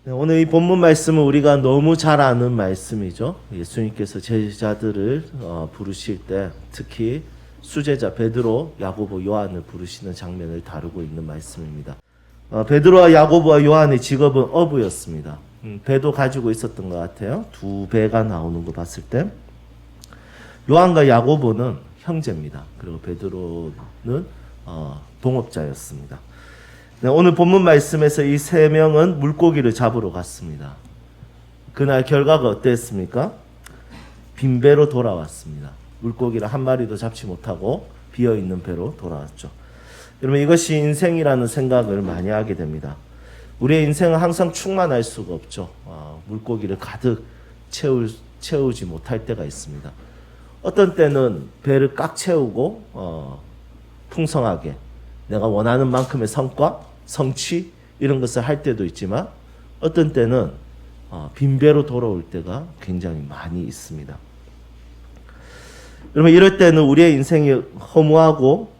네, 오늘 이 본문 말씀은 우리가 너무 잘 아는 말씀이죠. 예수님께서 제자들을 부르실 때 특히 수제자 베드로, 야고보, 요한을 부르시는 장면을 다루고 있는 말씀입니다. 베드로와 야고보와 요한의 직업은 어부였습니다. 배도 가지고 있었던 것 같아요. 두 배가 나오는 거 봤을 때 요한과 야고보는 형제입니다. 그리고 베드로는 동업자였습니다. 네, 오늘 본문 말씀에서 이 세 명은 물고기를 잡으러 갔습니다. 그날 결과가 어땠습니까? 빈배로 돌아왔습니다. 물고기를 한 마리도 잡지 못하고 비어있는 배로 돌아왔죠. 여러분, 이것이 인생이라는 생각을 많이 하게 됩니다. 우리의 인생은 항상 충만할 수가 없죠. 물고기를 가득 채우지 못할 때가 있습니다. 어떤 때는 배를 꽉 채우고 풍성하게 내가 원하는 만큼의 성과, 성취 이런 것을 할 때도 있지만 어떤 때는 빈배로 돌아올 때가 굉장히 많이 있습니다. 여러분, 이럴 때는 우리의 인생이 허무하고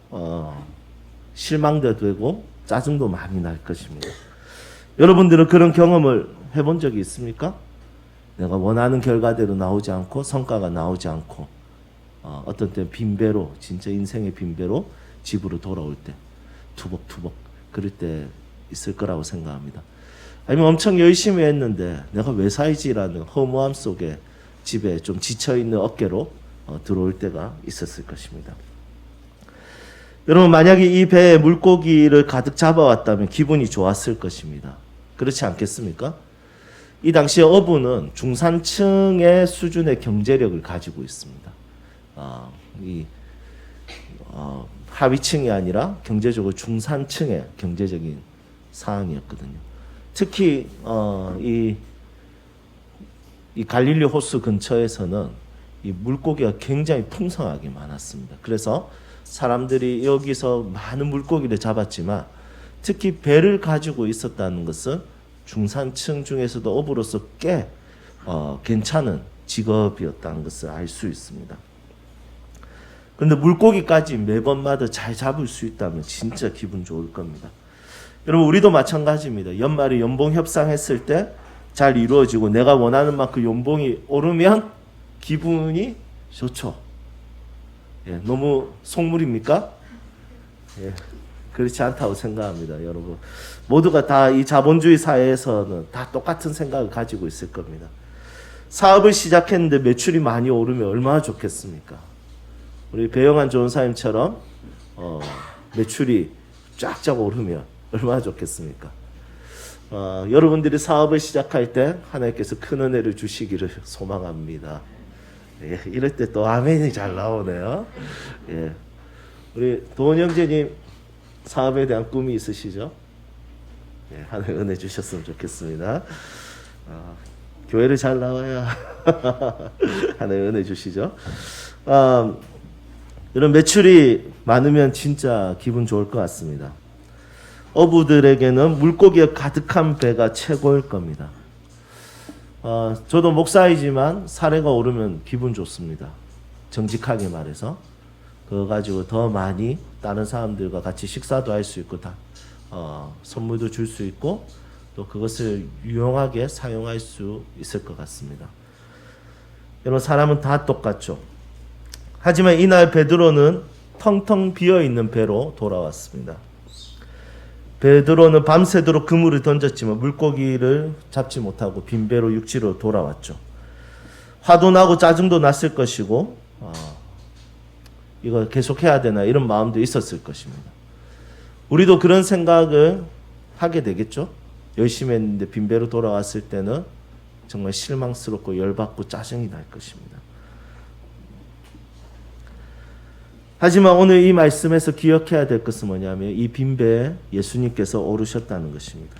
실망도 되고 짜증도 많이 날 것입니다. 여러분들은 그런 경험을 해본 적이 있습니까? 내가 원하는 결과대로 나오지 않고 성과가 나오지 않고 어떤 때는 빈배로, 진짜 인생의 빈배로 집으로 돌아올 때 투벅투벅 그럴 때 있을 거라고 생각합니다. 아니면 엄청 열심히 했는데 내가 왜 살지라는 허무함 속에 집에 좀 지쳐있는 어깨로 들어올 때가 있었을 것입니다. 여러분, 만약에 이 배에 물고기를 가득 잡아왔다면 기분이 좋았을 것입니다. 그렇지 않겠습니까? 이 당시에 어부는 중산층의 수준의 경제력을 가지고 있습니다. 하위층이 아니라 경제적으로 중산층의 경제적인 상황이었거든요. 특히 이 갈릴리 호수 근처에서는 이 물고기가 굉장히 풍성하게 많았습니다. 그래서 사람들이 여기서 많은 물고기를 잡았지만 특히 배를 가지고 있었다는 것은 중산층 중에서도 어부로서 꽤 괜찮은 직업이었다는 것을 알 수 있습니다. 그런데 물고기까지 매번마다 잘 잡을 수 있다면 진짜 기분 좋을 겁니다. 여러분, 우리도 마찬가지입니다. 연말에 연봉 협상했을 때 잘 이루어지고 내가 원하는 만큼 연봉이 오르면 기분이 좋죠. 너무 속물입니까? 그렇지 않다고 생각합니다. 여러분, 모두가 다 이 자본주의 사회에서는 다 똑같은 생각을 가지고 있을 겁니다. 사업을 시작했는데 매출이 많이 오르면 얼마나 좋겠습니까? 우리 배영환 조은사님처럼 매출이 쫙쫙 오르면 얼마나 좋겠습니까? 여러분들이 사업을 시작할 때 하나님께서 큰 은혜를 주시기를 소망합니다. 이럴 때 또 아멘이 잘 나오네요. 우리 도원 형제님 사업에 대한 꿈이 있으시죠? 하나님 은혜 주셨으면 좋겠습니다. 교회를 잘 나와야 하나님 은혜 주시죠. 이런 매출이 많으면 진짜 기분 좋을 것 같습니다. 어부들에게는 물고기가 가득한 배가 최고일 겁니다. 저도 목사이지만 사례가 오르면 기분 좋습니다. 정직하게 말해서. 그거 가지고 더 많이 다른 사람들과 같이 식사도 할 수 있고 선물도 줄 수 있고 또 그것을 유용하게 사용할 수 있을 것 같습니다. 여러분, 사람은 다 똑같죠. 하지만 이날 베드로는 텅텅 비어있는 배로 돌아왔습니다. 베드로는 밤새도록 그물을 던졌지만 물고기를 잡지 못하고 빈배로 육지로 돌아왔죠. 화도 나고 짜증도 났을 것이고 이거 계속해야 되나 이런 마음도 있었을 것입니다. 우리도 그런 생각을 하게 되겠죠. 열심히 했는데 빈배로 돌아왔을 때는 정말 실망스럽고 열받고 짜증이 날 것입니다. 하지만 오늘 이 말씀에서 기억해야 될 것은 뭐냐면 이 빈배에 예수님께서 오르셨다는 것입니다.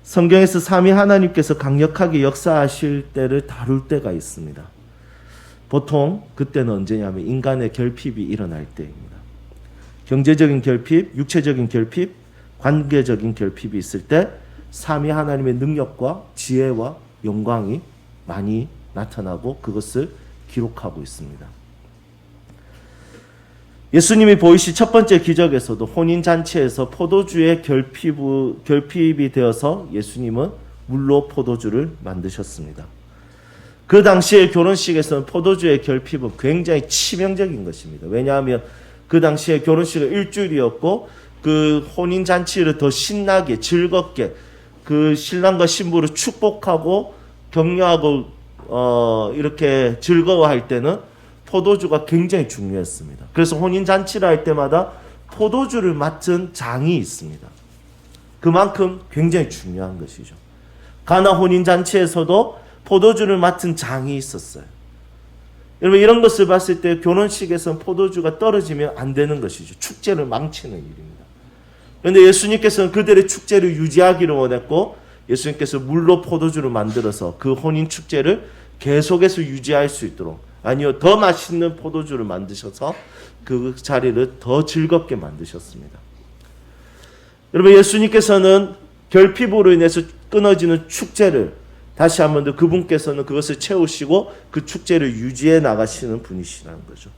성경에서 삼위 하나님께서 강력하게 역사하실 때를 다룰 때가 있습니다. 보통 그때는 언제냐면 인간의 결핍이 일어날 때입니다. 경제적인 결핍, 육체적인 결핍, 관계적인 결핍이 있을 때 삼위 하나님의 능력과 지혜와 영광이 많이 나타나고 그것을 기록하고 있습니다. 예수님이 보이신 첫 번째 기적에서도 혼인잔치에서 포도주의 결핍이 되어서 예수님은 물로 포도주를 만드셨습니다. 그 당시에 결혼식에서는 포도주의 결핍은 굉장히 치명적인 것입니다. 왜냐하면 그 당시에 결혼식은 일주일이었고 그 혼인잔치를 더 신나게 즐겁게 그 신랑과 신부를 축복하고 격려하고 이렇게 즐거워할 때는 포도주가 굉장히 중요했습니다. 그래서 혼인잔치를 할 때마다 포도주를 맡은 장이 있습니다. 그만큼 굉장히 중요한 것이죠. 가나 혼인잔치에서도 포도주를 맡은 장이 있었어요. 여러분 이런 것을 봤을 때 결혼식에서는 포도주가 떨어지면 안 되는 것이죠. 축제를 망치는 일입니다. 그런데 예수님께서는 그들의 축제를 유지하기를 원했고 예수님께서 물로 포도주를 만들어서 그 혼인 축제를 계속해서 유지할 수 있도록 아니요 더 맛있는 포도주를 만드셔서 그 자리를 더 즐겁게 만드셨습니다. 여러분 예수님께서는 결핍으로 인해서 끊어지는 축제를 다시 한 번 더 그분께서는 그것을 채우시고 그 축제를 유지해 나가시는 분이시라는 거죠.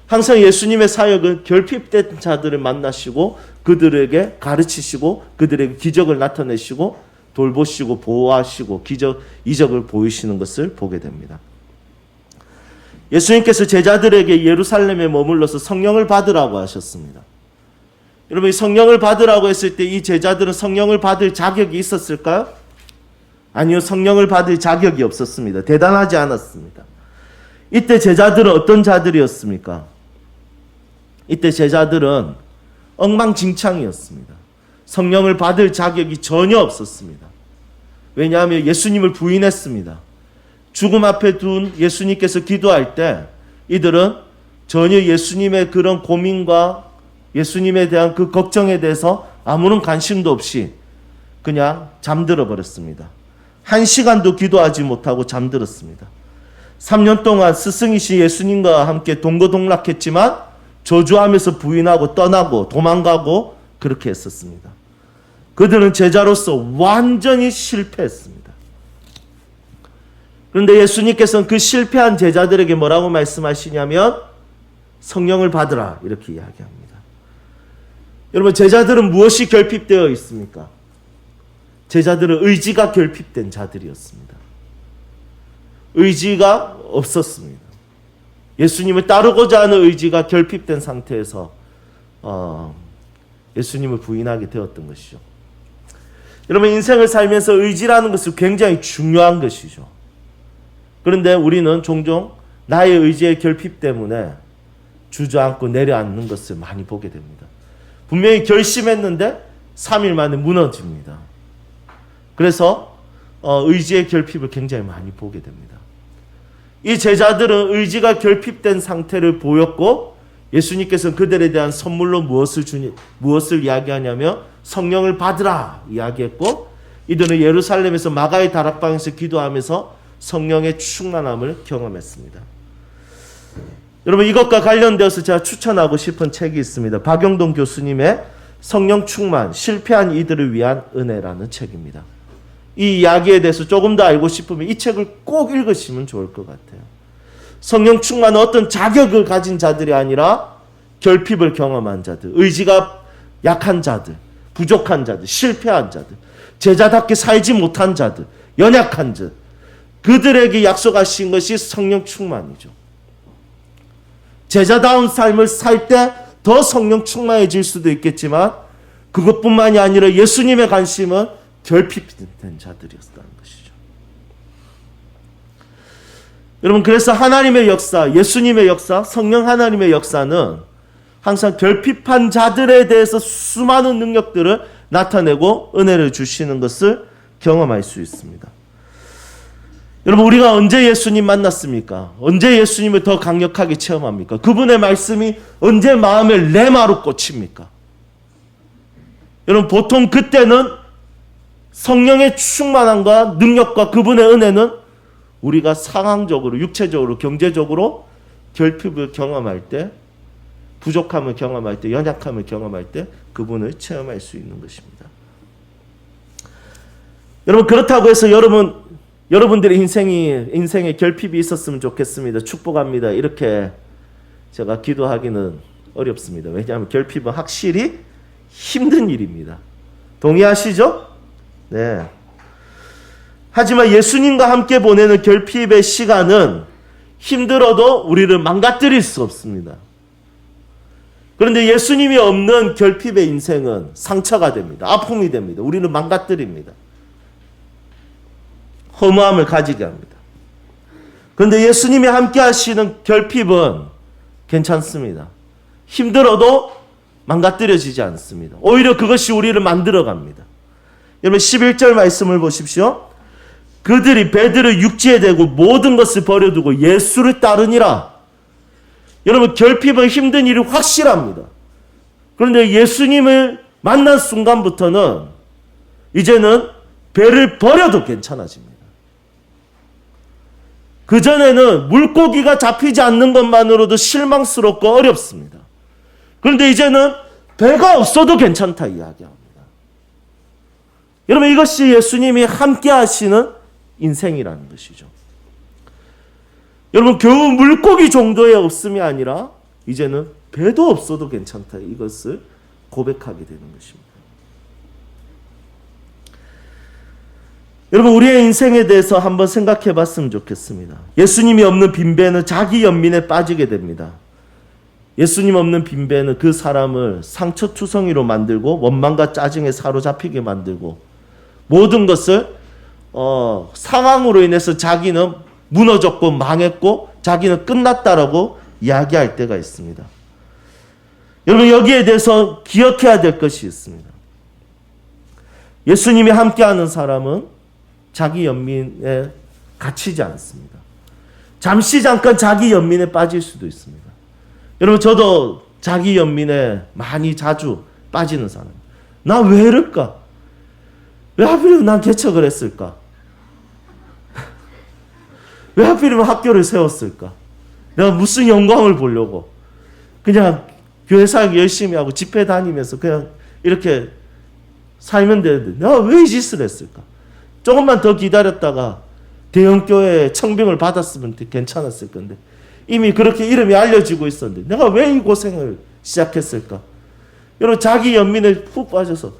항상 예수님의 사역은 결핍된 자들을 만나시고 그들에게 가르치시고 그들에게 기적을 나타내시고 돌보시고 보호하시고 이적을 보이시는 것을 보게 됩니다. 예수님께서 제자들에게 예루살렘에 머물러서 성령을 받으라고 하셨습니다. 여러분 성령을 받으라고 했을 때 이 제자들은 성령을 받을 자격이 있었을까요? 아니요, 성령을 받을 자격이 없었습니다. 대단하지 않았습니다. 이때 제자들은 어떤 자들이었습니까? 이때 제자들은 엉망진창이었습니다. 성령을 받을 자격이 전혀 없었습니다. 왜냐하면 예수님을 부인했습니다. 죽음 앞에 둔 예수님께서 기도할 때 이들은 전혀 예수님의 그런 고민과 예수님에 대한 그 걱정에 대해서 아무런 관심도 없이 그냥 잠들어 버렸습니다. 1시간도 기도하지 못하고 잠들었습니다. 3년 동안 스승이신 예수님과 함께 동거동락했지만 저주하면서 부인하고 떠나고 도망가고 그렇게 했었습니다. 그들은 제자로서 완전히 실패했습니다. 그런데 예수님께서는 그 실패한 제자들에게 뭐라고 말씀하시냐면 성령을 받으라 이렇게 이야기합니다. 여러분 제자들은 무엇이 결핍되어 있습니까? 제자들은 의지가 결핍된 자들이었습니다. 의지가 없었습니다. 예수님을 따르고자 하는 의지가 결핍된 상태에서 예수님을 부인하게 되었던 것이죠. 여러분 인생을 살면서 의지라는 것은 굉장히 중요한 것이죠. 그런데 우리는 종종 나의 의지의 결핍 때문에 주저앉고 내려앉는 것을 많이 보게 됩니다. 분명히 결심했는데 3일 만에 무너집니다. 그래서 의지의 결핍을 굉장히 많이 보게 됩니다. 이 제자들은 의지가 결핍된 상태를 보였고 예수님께서는 그들에 대한 선물로 무엇을 이야기하냐면 성령을 받으라 이야기했고 이들은 예루살렘에서 마가의 다락방에서 기도하면서 성령의 충만함을 경험했습니다. 여러분 이것과 관련되어서 제가 추천하고 싶은 책이 있습니다. 박영동 교수님의 성령 충만, 실패한 이들을 위한 은혜라는 책입니다. 이 이야기에 대해서 조금 더 알고 싶으면 이 책을 꼭 읽으시면 좋을 것 같아요. 성령 충만은 어떤 자격을 가진 자들이 아니라 결핍을 경험한 자들, 의지가 약한 자들, 부족한 자들, 실패한 자들, 제자답게 살지 못한 자들, 연약한 자, 그들에게 약속하신 것이 성령 충만이죠. 제자다운 삶을 살 때 더 성령 충만해질 수도 있겠지만 그것뿐만이 아니라 예수님의 관심은 결핍된 자들이었다는 것이죠. 여러분 그래서 하나님의 역사, 예수님의 역사, 성령 하나님의 역사는 항상 결핍한 자들에 대해서 수많은 능력들을 나타내고 은혜를 주시는 것을 경험할 수 있습니다. 여러분 우리가 언제 예수님 만났습니까? 언제 예수님을 더 강력하게 체험합니까? 그분의 말씀이 언제 마음에 레마로 꽂힙니까? 여러분 보통 그때는 성령의 충만함과 능력과 그분의 은혜는 우리가 상황적으로, 육체적으로, 경제적으로 결핍을 경험할 때, 부족함을 경험할 때, 연약함을 경험할 때 그분을 체험할 수 있는 것입니다. 여러분 그렇다고 해서 여러분들의 인생에 결핍이 있었으면 좋겠습니다. 축복합니다. 이렇게 제가 기도하기는 어렵습니다. 왜냐하면 결핍은 확실히 힘든 일입니다. 동의하시죠? 네. 하지만 예수님과 함께 보내는 결핍의 시간은 힘들어도 우리를 망가뜨릴 수 없습니다. 그런데 예수님이 없는 결핍의 인생은 상처가 됩니다. 아픔이 됩니다. 우리는 망가뜨립니다. 허무함을 가지게 합니다. 그런데 예수님이 함께 하시는 결핍은 괜찮습니다. 힘들어도 망가뜨려지지 않습니다. 오히려 그것이 우리를 만들어갑니다. 여러분 11절 말씀을 보십시오. 그들이 베드로 육지에 대고 모든 것을 버려두고 예수를 따르니라. 여러분 결핍은 힘든 일이 확실합니다. 그런데 예수님을 만난 순간부터는 이제는 배를 버려도 괜찮아집니다. 그전에는 물고기가 잡히지 않는 것만으로도 실망스럽고 어렵습니다. 그런데 이제는 배가 없어도 괜찮다 이야기합니다. 여러분 이것이 예수님이 함께 하시는 인생이라는 것이죠. 여러분 겨우 물고기 정도의 없음이 아니라 이제는 배도 없어도 괜찮다 이것을 고백하게 되는 것입니다. 여러분 우리의 인생에 대해서 한번 생각해 봤으면 좋겠습니다. 예수님이 없는 빈배는 자기 연민에 빠지게 됩니다. 예수님 없는 빈배는 그 사람을 상처투성이로 만들고 원망과 짜증에 사로잡히게 만들고 모든 것을 상황으로 인해서 자기는 무너졌고 망했고 자기는 끝났다라고 이야기할 때가 있습니다. 여러분 여기에 대해서 기억해야 될 것이 있습니다. 예수님이 함께하는 사람은 자기 연민에 갇히지 않습니다. 잠시 잠깐 자기 연민에 빠질 수도 있습니다. 여러분 저도 자기 연민에 많이 자주 빠지는 사람. 나 왜 이럴까? 왜 하필이면 난 개척을 했을까? 왜 하필이면 학교를 세웠을까? 내가 무슨 영광을 보려고 그냥 교회 사역 열심히 하고 집회 다니면서 그냥 이렇게 살면 되는데 내가 왜 이 짓을 했을까? 조금만 더 기다렸다가 대형교회에 청빙을 받았으면 괜찮았을 건데 이미 그렇게 이름이 알려지고 있었는데 내가 왜 이 고생을 시작했을까? 여러분 자기 연민에 푹 빠져서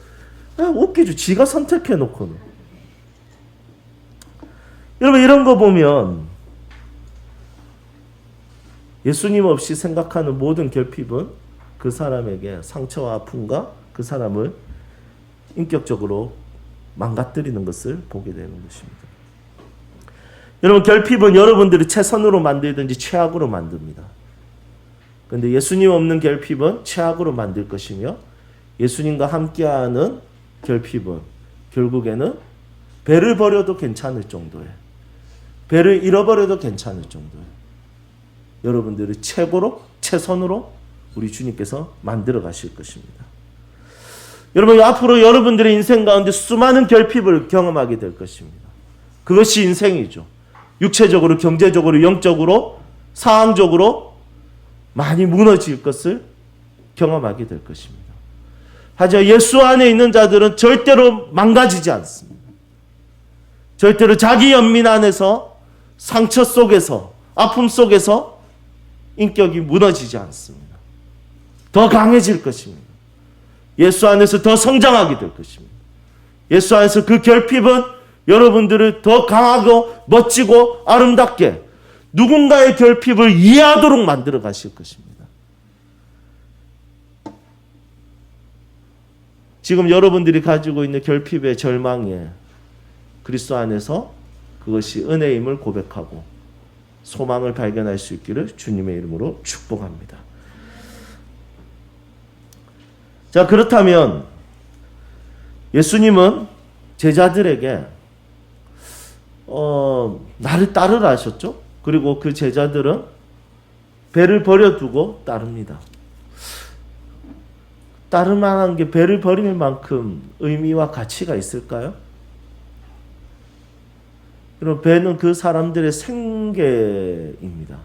웃기죠. 지가 선택해놓고는. 여러분 이런 거 보면 예수님 없이 생각하는 모든 결핍은 그 사람에게 상처와 아픔과 그 사람을 인격적으로 망가뜨리는 것을 보게 되는 것입니다. 여러분 결핍은 여러분들이 최선으로 만들든지 최악으로 만듭니다. 그런데 예수님 없는 결핍은 최악으로 만들 것이며 예수님과 함께하는 결핍은 결국에는 배를 버려도 괜찮을 정도의 배를 잃어버려도 괜찮을 정도의 여러분들이 최고로 최선으로 우리 주님께서 만들어 가실 것입니다. 여러분 앞으로 여러분들의 인생 가운데 수많은 결핍을 경험하게 될 것입니다. 그것이 인생이죠. 육체적으로 경제적으로 영적으로 상황적으로 많이 무너질 것을 경험하게 될 것입니다. 하지만 예수 안에 있는 자들은 절대로 망가지지 않습니다. 절대로 자기 연민 안에서 상처 속에서 아픔 속에서 인격이 무너지지 않습니다. 더 강해질 것입니다. 예수 안에서 더 성장하게 될 것입니다. 예수 안에서 그 결핍은 여러분들을 더 강하고 멋지고 아름답게 누군가의 결핍을 이해하도록 만들어 가실 것입니다. 지금 여러분들이 가지고 있는 결핍의 절망에 그리스도 안에서 그것이 은혜임을 고백하고 소망을 발견할 수 있기를 주님의 이름으로 축복합니다. 자, 그렇다면 예수님은 제자들에게 나를 따르라 하셨죠? 그리고 그 제자들은 배를 버려두고 따릅니다. 따를 만한 게 배를 버릴 만큼 의미와 가치가 있을까요? 여러분, 배는 그 사람들의 생계입니다.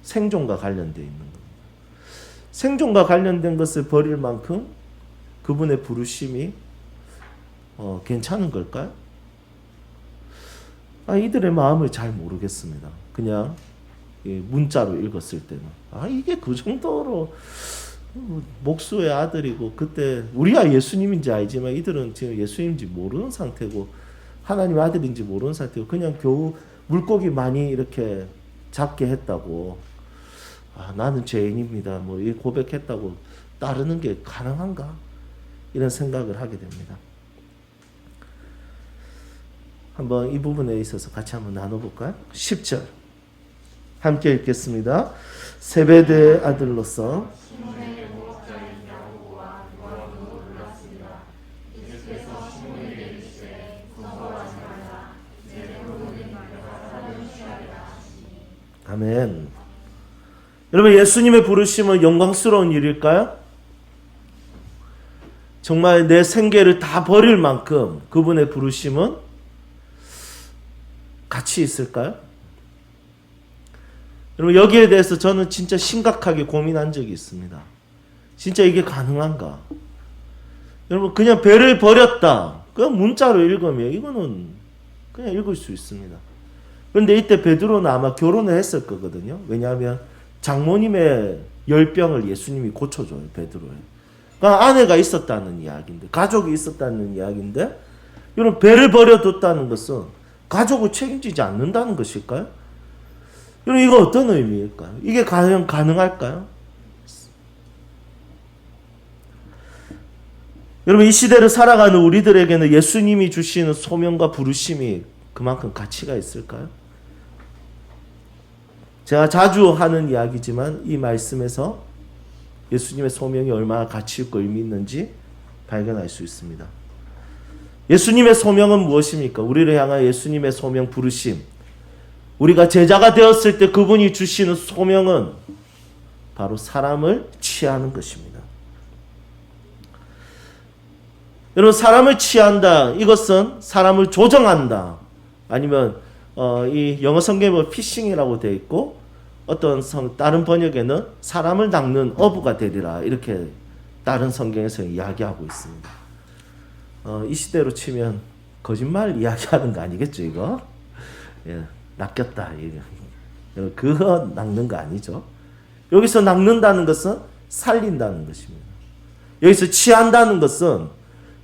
생존과 관련되어 있는 겁니다. 생존과 관련된 것을 버릴 만큼 그분의 부르심이 괜찮은 걸까요? 이들의 마음을 잘 모르겠습니다. 그냥 문자로 읽었을 때는 이게 그 정도로 목수의 아들이고 그때 우리야 예수님인지 알지만 이들은 지금 예수님인지 모르는 상태고 하나님의 아들인지 모르는 상태고 그냥 겨우 물고기 많이 이렇게 잡게 했다고 나는 죄인입니다. 뭐 이 고백했다고 따르는 게 가능한가? 이런 생각을 하게 됩니다. 한번 이 부분에 있어서 같이 한번 나눠볼까요? 10절 함께 읽겠습니다. 세베대의 아들로서 아멘. 여러분, 예수님의 부르심은 영광스러운 일일까요? 정말 내 생계를 다 버릴 만큼 그분의 부르심은 가치 있을까요? 여러분, 여기에 대해서 저는 진짜 심각하게 고민한 적이 있습니다. 진짜 이게 가능한가? 여러분, 그냥 배를 버렸다. 그냥 문자로 읽으면 이거는 그냥 읽을 수 있습니다. 그런데 이때 베드로는 아마 결혼을 했을 거거든요. 왜냐하면 장모님의 열병을 예수님이 고쳐줘요, 베드로에. 그러니까 아내가 있었다는 이야기인데, 가족이 있었다는 이야기인데, 여러분, 배를 버려뒀다는 것은 가족을 책임지지 않는다는 것일까요? 여러분, 이거 어떤 의미일까요? 이게 과연 가능할까요? 여러분, 이 시대를 살아가는 우리들에게는 예수님이 주시는 소명과 부르심이 그만큼 가치가 있을까요? 제가 자주 하는 이야기지만 이 말씀에서 예수님의 소명이 얼마나 가치 있고 의미 있는지 발견할 수 있습니다. 예수님의 소명은 무엇입니까? 우리를 향한 예수님의 소명, 부르심. 우리가 제자가 되었을 때 그분이 주시는 소명은 바로 사람을 취하는 것입니다. 여러분, 사람을 취한다. 이것은 사람을 조정한다. 아니면 이 영어 성경에 보면 피싱이라고 되어 있고 어떤 다른 번역에는 사람을 낚는 어부가 되리라 이렇게 다른 성경에서 이야기하고 있습니다. 이 시대로 치면 거짓말 이야기하는 거 아니겠죠, 이거? 예, 낚였다. 그거 낚는 거 아니죠. 여기서 낚는다는 것은 살린다는 것입니다. 여기서 취한다는 것은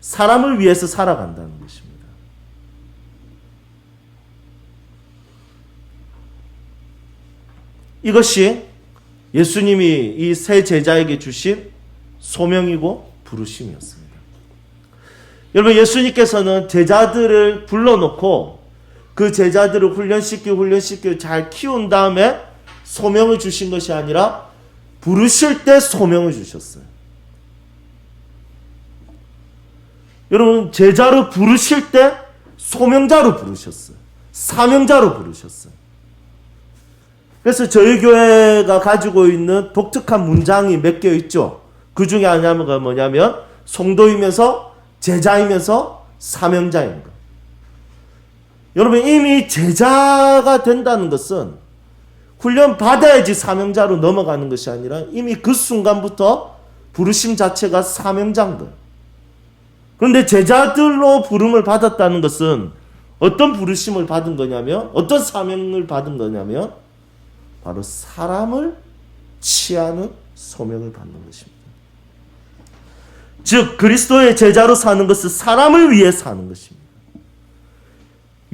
사람을 위해서 살아간다는 것입니다. 이것이 예수님이 이 세 제자에게 주신 소명이고 부르심이었습니다. 여러분, 예수님께서는 제자들을 불러놓고 그 제자들을 훈련시키고 잘 키운 다음에 소명을 주신 것이 아니라 부르실 때 소명을 주셨어요. 여러분, 제자로 부르실 때 소명자로 부르셨어요. 사명자로 부르셨어요. 그래서 저희 교회가 가지고 있는 독특한 문장이 몇 개 있죠. 그 중에 하나가 뭐냐면 성도이면서 제자이면서 사명자인 것. 여러분, 이미 제자가 된다는 것은 훈련 받아야지 사명자로 넘어가는 것이 아니라 이미 그 순간부터 부르심 자체가 사명자인 거예요. 그런데 제자들로 부름을 받았다는 것은 어떤 부르심을 받은 거냐면, 어떤 사명을 받은 거냐면 바로 사람을 취하는 소명을 받는 것입니다. 즉 그리스도의 제자로 사는 것은 사람을 위해 사는 것입니다.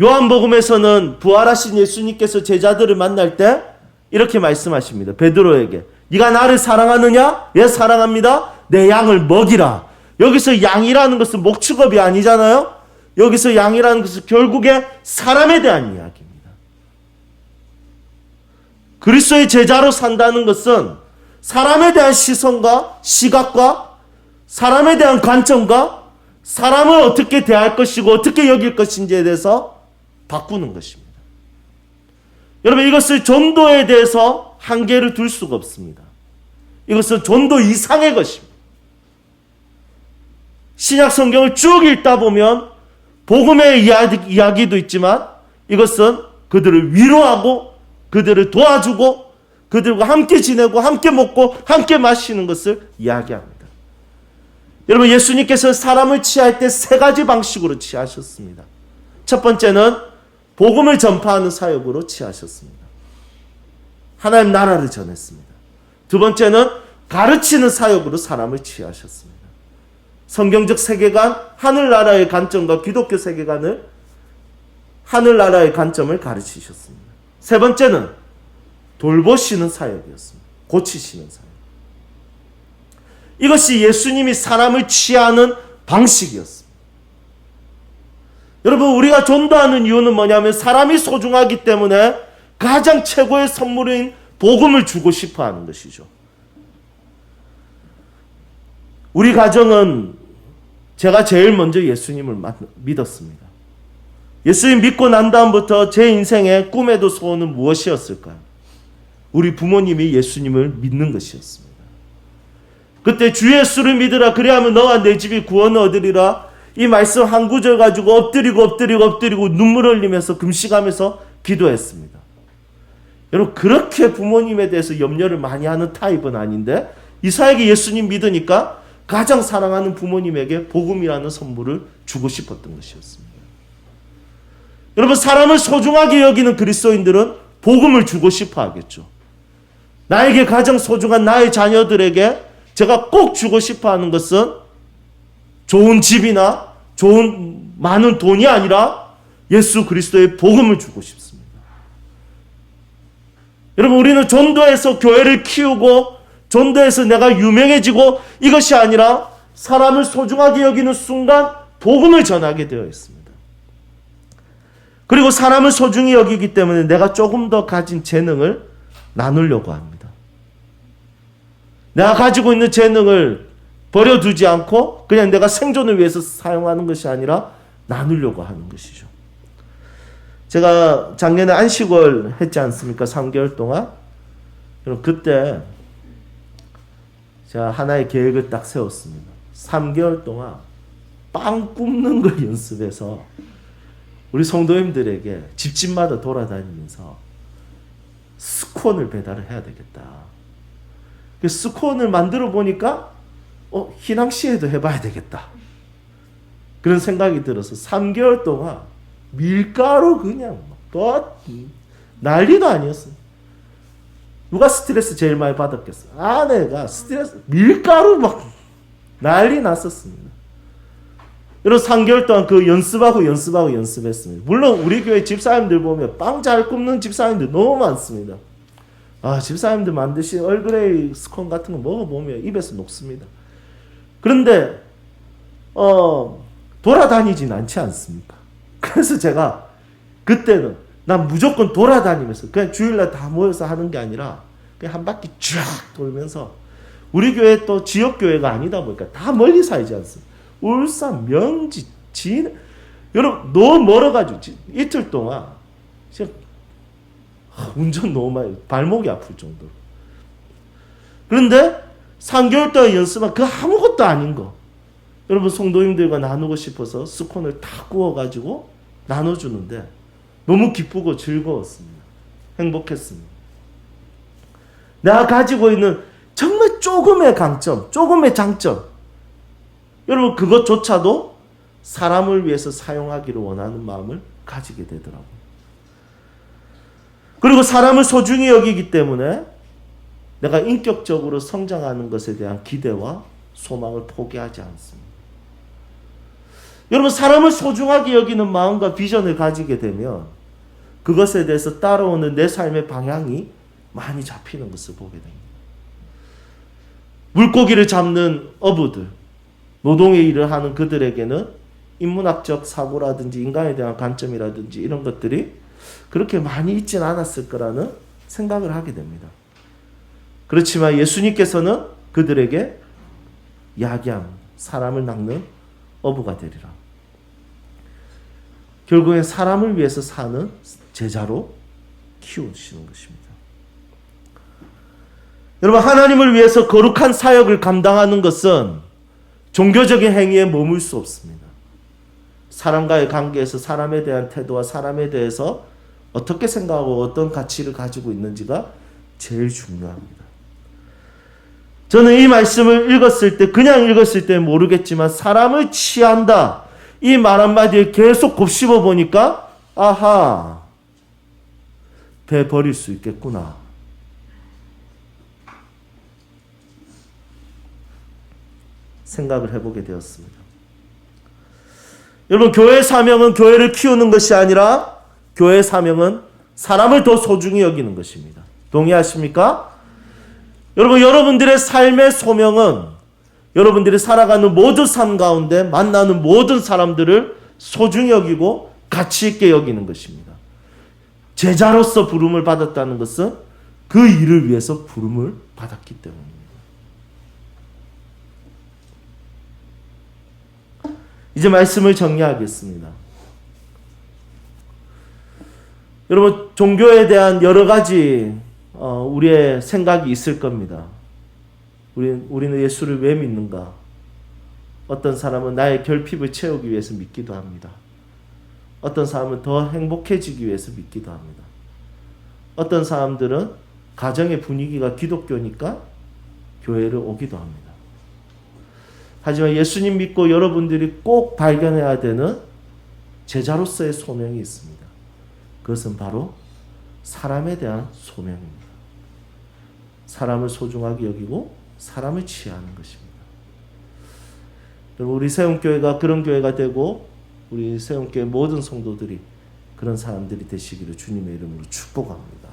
요한복음에서는 부활하신 예수님께서 제자들을 만날 때 이렇게 말씀하십니다. 베드로에게 네가 나를 사랑하느냐? 예, 사랑합니다. 내 양을 먹이라. 여기서 양이라는 것은 목축업이 아니잖아요. 여기서 양이라는 것은 결국에 사람에 대한 이야기입니다. 그리스도의 제자로 산다는 것은 사람에 대한 시선과 시각과 사람에 대한 관점과 사람을 어떻게 대할 것이고 어떻게 여길 것인지에 대해서 바꾸는 것입니다. 여러분, 이것을 전도에 대해서 한계를 둘 수가 없습니다. 이것은 전도 이상의 것입니다. 신약 성경을 쭉 읽다 보면 복음의 이야기도 있지만 이것은 그들을 위로하고 그들을 도와주고 그들과 함께 지내고 함께 먹고 함께 마시는 것을 이야기합니다. 여러분, 예수님께서 사람을 취할 때 세 가지 방식으로 취하셨습니다. 첫 번째는 복음을 전파하는 사역으로 취하셨습니다. 하나님 나라를 전했습니다. 두 번째는 가르치는 사역으로 사람을 취하셨습니다. 성경적 세계관, 하늘나라의 관점과 기독교 세계관을 하늘나라의 관점을 가르치셨습니다. 세 번째는 돌보시는 사역이었습니다. 고치시는 사역. 이것이 예수님이 사람을 취하는 방식이었습니다. 여러분, 우리가 전도하는 이유는 뭐냐면 사람이 소중하기 때문에 가장 최고의 선물인 복음을 주고 싶어 하는 것이죠. 우리 가정은 제가 제일 먼저 예수님을 믿었습니다. 예수님 믿고 난 다음부터 제 인생의 꿈에도 소원은 무엇이었을까요? 우리 부모님이 예수님을 믿는 것이었습니다. 그때 주 예수를 믿으라 그리하면 너와 내 집이 구원을 얻으리라, 이 말씀 한 구절 가지고 엎드리고 눈물 흘리면서 금식하면서 기도했습니다. 여러분, 그렇게 부모님에 대해서 염려를 많이 하는 타입은 아닌데 이삭에게 예수님 믿으니까 가장 사랑하는 부모님에게 복음이라는 선물을 주고 싶었던 것이었습니다. 여러분, 사람을 소중하게 여기는 그리스도인들은 복음을 주고 싶어 하겠죠. 나에게 가장 소중한 나의 자녀들에게 제가 꼭 주고 싶어 하는 것은 좋은 집이나 좋은 많은 돈이 아니라 예수 그리스도의 복음을 주고 싶습니다. 여러분, 우리는 전도해서 교회를 키우고 전도해서 내가 유명해지고 이것이 아니라 사람을 소중하게 여기는 순간 복음을 전하게 되어 있습니다. 그리고 사람을 소중히 여기기 때문에 내가 조금 더 가진 재능을 나누려고 합니다. 내가 가지고 있는 재능을 버려두지 않고 그냥 내가 생존을 위해서 사용하는 것이 아니라 나누려고 하는 것이죠. 제가 작년에 안식월 했지 않습니까? 3개월 동안. 여러분, 그때 제가 하나의 계획을 딱 세웠습니다. 3개월 동안 빵 굽는 걸 연습해서 우리 성도님들에게 집집마다 돌아다니면서 스콘을 배달을 해야 되겠다. 스콘을 만들어 보니까 희낭시에도 해봐야 되겠다. 그런 생각이 들어서 3개월 동안 밀가루 그냥 난리도 아니었어요. 누가 스트레스 제일 많이 받았겠어? 아내가 스트레스, 밀가루 막 난리 났었습니다. 여러분, 3개월 동안 그 연습했습니다. 물론 우리 교회 집사님들 보면 빵 잘 굽는 집사님들 너무 많습니다. 집사님들 만드신 얼그레이 스콘 같은 거 먹어보면 입에서 녹습니다. 그런데 돌아다니진 않지 않습니까? 그래서 제가 그때는 난 무조건 돌아다니면서 그냥 주일날 다 모여서 하는 게 아니라 그냥 한 바퀴 쫙 돌면서, 우리 교회 또 지역교회가 아니다 보니까 다 멀리 살지 않습니까? 울산, 명지, 진, 여러분 너무 멀어가지고 이틀 동안 진짜 운전 너무 많이, 발목이 아플 정도로. 그런데 3개월 동안 연습한 그 아무것도 아닌 거 여러분 성도님들과 나누고 싶어서 스콘을 다 구워가지고 나눠주는데 너무 기쁘고 즐거웠습니다. 행복했습니다. 내가 가지고 있는 정말 조금의 강점, 조금의 장점, 여러분 그것조차도 사람을 위해서 사용하기를 원하는 마음을 가지게 되더라고요. 그리고 사람을 소중히 여기기 때문에 내가 인격적으로 성장하는 것에 대한 기대와 소망을 포기하지 않습니다. 여러분, 사람을 소중하게 여기는 마음과 비전을 가지게 되면 그것에 대해서 따라오는 내 삶의 방향이 많이 잡히는 것을 보게 됩니다. 물고기를 잡는 어부들, 노동의 일을 하는 그들에게는 인문학적 사고라든지 인간에 대한 관점이라든지 이런 것들이 그렇게 많이 있진 않았을 거라는 생각을 하게 됩니다. 그렇지만 예수님께서는 그들에게 야기함, 사람을 낚는 어부가 되리라. 결국엔 사람을 위해서 사는 제자로 키우시는 것입니다. 여러분, 하나님을 위해서 거룩한 사역을 감당하는 것은 종교적인 행위에 머물 수 없습니다. 사람과의 관계에서 사람에 대한 태도와 사람에 대해서 어떻게 생각하고 어떤 가치를 가지고 있는지가 제일 중요합니다. 저는 이 말씀을 읽었을 때, 그냥 읽었을 때 모르겠지만 사람을 취한다, 이 말 한마디에 계속 곱씹어 보니까 아하, 배 버릴 수 있겠구나. 생각을 해보게 되었습니다. 여러분, 교회의 사명은 교회를 키우는 것이 아니라 교회 사명은 사람을 더 소중히 여기는 것입니다. 동의하십니까? 여러분, 여러분들의 삶의 소명은 여러분들이 살아가는 모든 삶 가운데 만나는 모든 사람들을 소중히 여기고 가치 있게 여기는 것입니다. 제자로서 부름을 받았다는 것은 그 일을 위해서 부름을 받았기 때문입니다. 이제 말씀을 정리하겠습니다. 여러분, 종교에 대한 여러 가지 우리의 생각이 있을 겁니다. 우리는 예수를 왜 믿는가? 어떤 사람은 나의 결핍을 채우기 위해서 믿기도 합니다. 어떤 사람은 더 행복해지기 위해서 믿기도 합니다. 어떤 사람들은 가정의 분위기가 기독교니까 교회를 오기도 합니다. 하지만 예수님 믿고 여러분들이 꼭 발견해야 되는 제자로서의 소명이 있습니다. 그것은 바로 사람에 대한 소명입니다. 사람을 소중하게 여기고 사람을 취하는 것입니다. 우리 세움교회가 그런 교회가 되고 우리 세움교회 모든 성도들이 그런 사람들이 되시기를 주님의 이름으로 축복합니다.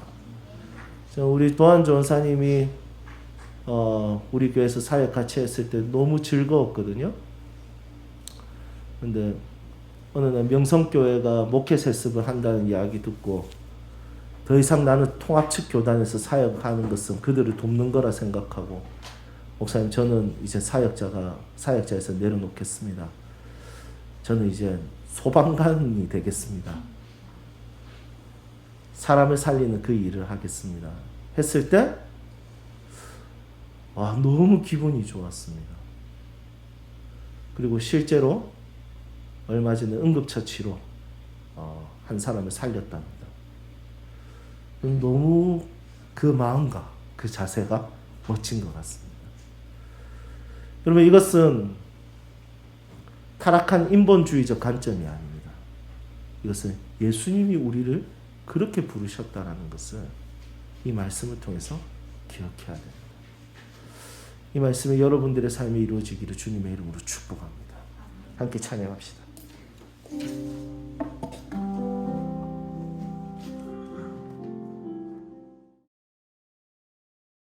우리 도한 전사님이 우리 교회에서 사역 같이 했을 때 너무 즐거웠거든요. 근데 어느 날 명성교회가 목회 세습을 한다는 이야기 듣고 더 이상 나는 통합측 교단에서 사역하는 것은 그들을 돕는 거라 생각하고, 목사님, 저는 이제 사역자에서 내려놓겠습니다. 저는 이제 소방관이 되겠습니다. 사람을 살리는 그 일을 하겠습니다. 했을 때 너무 기분이 좋았습니다. 그리고 실제로 얼마 전에 응급처치로 한 사람을 살렸답니다. 너무 그 마음과 그 자세가 멋진 것 같습니다. 여러분, 이것은 타락한 인본주의적 관점이 아닙니다. 이것은 예수님이 우리를 그렇게 부르셨다라는 것을 이 말씀을 통해서 기억해야 됩니다. 이 말씀이 여러분들의 삶에 이루어지기를 주님의 이름으로 축복합니다. 함께 찬양합시다.